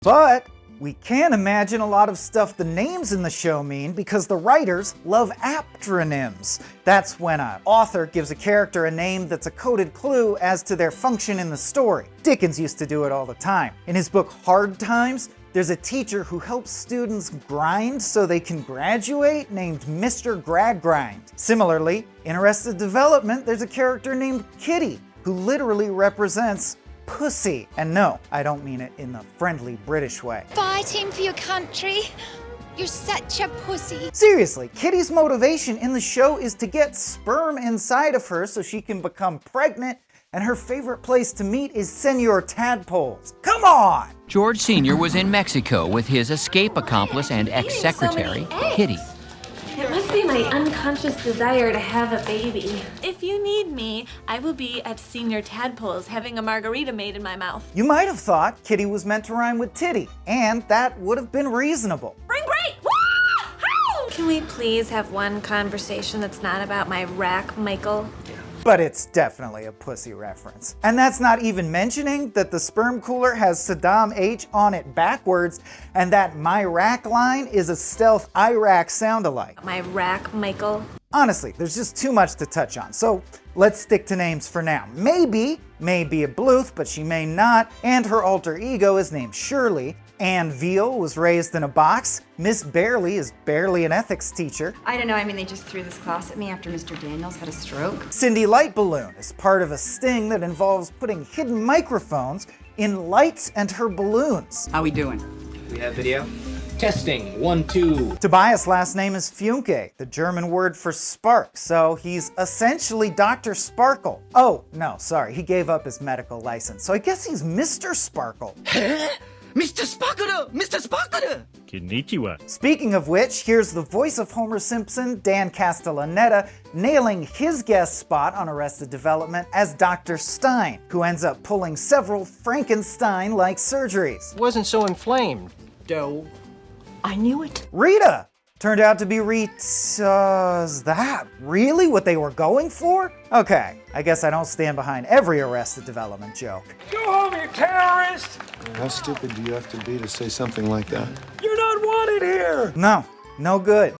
But we can imagine a lot of stuff the names in the show mean because the writers love aptronyms. That's when an author gives a character a name that's a coded clue as to their function in the story. Dickens used to do it all the time. In his book Hard Times, there's a teacher who helps students grind so they can graduate named Mr. Gradgrind. Similarly, in Arrested Development, there's a character named Kitty who literally represents pussy. And no, I don't mean it in the friendly British way. Fighting for your country? You're such a pussy. Seriously, Kitty's motivation in the show is to get sperm inside of her so she can become pregnant, and her favorite place to meet is Senor Tadpoles. Come on! George Sr. was in Mexico with his escape accomplice and ex-secretary, Kitty. It must be my unconscious desire to have a baby. If you need me, I will be at Senior Tadpoles having a margarita made in my mouth. You might have thought Kitty was meant to rhyme with titty, and that would have been reasonable. Spring break! Can we please have one conversation that's not about my rack, Michael? But it's definitely a pussy reference. And that's not even mentioning that the sperm cooler has Saddam H on it backwards, and that my rack line is a stealth Iraq sound-alike. My rack, Michael? Honestly, there's just too much to touch on, so let's stick to names for now. Maybe may be a Bluth, but she may not, and her alter ego is named Shirley. Anne Veal was raised in a box. Miss Barely is barely an ethics teacher. I don't know, I mean, they just threw this class at me after Mr. Daniels had a stroke. Cindy Light Balloon is part of a sting that involves putting hidden microphones in lights and her balloons. How we doing? We have video. Testing, 1, 2. Tobias' last name is Funke, the German word for spark, so he's essentially Dr. Sparkle. Oh, no, sorry, he gave up his medical license, so I guess he's Mr. Sparkle. Mr. Sparkle! Mr. Sparkle! Konnichiwa. Speaking of which, here's the voice of Homer Simpson, Dan Castellaneta, nailing his guest spot on Arrested Development as Dr. Stein, who ends up pulling several Frankenstein-like surgeries. Wasn't so inflamed, dough. I knew it. Rita turned out to be is that really what they were going for? Okay, I guess I don't stand behind every Arrested Development joke. Go home, you terrorist! How stupid do you have to be to say something like that? You're not wanted here! No good.